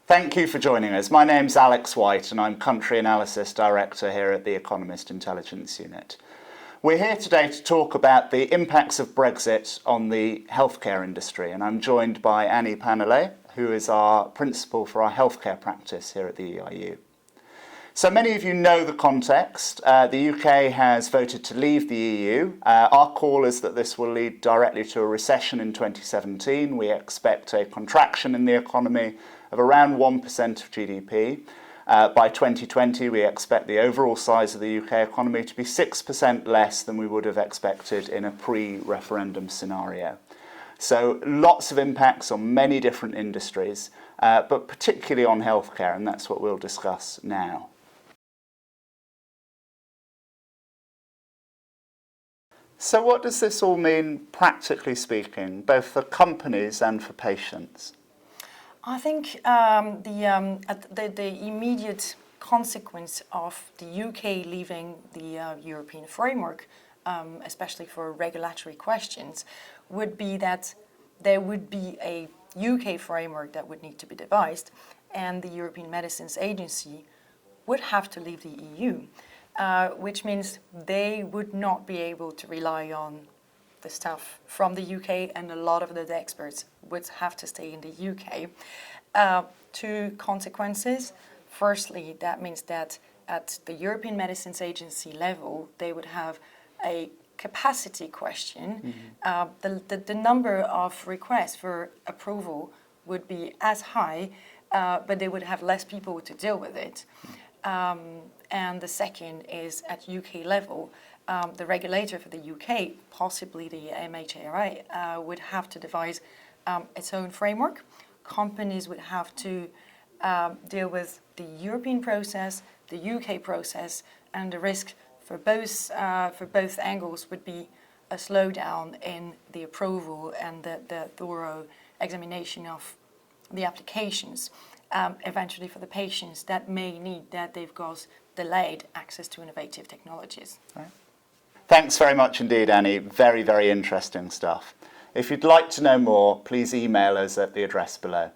Thank you for joining us. My name's Alex White and I'm Country Analysis Director here at the Economist Intelligence Unit. We're here today to talk about the impacts of Brexit on the healthcare industry, and I'm joined by Annie Pannelay, who is our principal for our healthcare practice here at the EIU. So many of you know the context. The UK has voted to leave the EU. Our call is that this will lead directly to a recession in 2017. We expect a contraction in the economy of around 1% of GDP. By 2020, we expect the overall size of the UK economy to be 6% less than we would have expected in a pre-referendum scenario. So lots of impacts on many different industries, but particularly on healthcare, and that's what we'll discuss now. So what does this all mean, practically speaking, both for companies and for patients? I think the immediate consequence of the UK leaving the European framework, especially for regulatory questions, would be that there would be a UK framework that would need to be devised, and the European Medicines Agency would have to leave the EU. Which means they would not be able to rely on the stuff from the UK, and a lot of the experts would have to stay in the UK. Two consequences. Firstly, that means that at the European Medicines Agency level, they would have a capacity question. The number of requests for approval would be as high, but they would have less people to deal with it. And the second is at UK level, the regulator for the UK, possibly the MHRA, would have to devise its own framework. Companies would have to deal with the European process, the UK process, and the risk for both angles would be a slowdown in the approval and the thorough examination of the applications. Eventually for the patients that may need that they've got delayed access to innovative technologies. Right. Thanks very much indeed, Annie. Very, very interesting stuff. If you'd like to know more, please email us at the address below.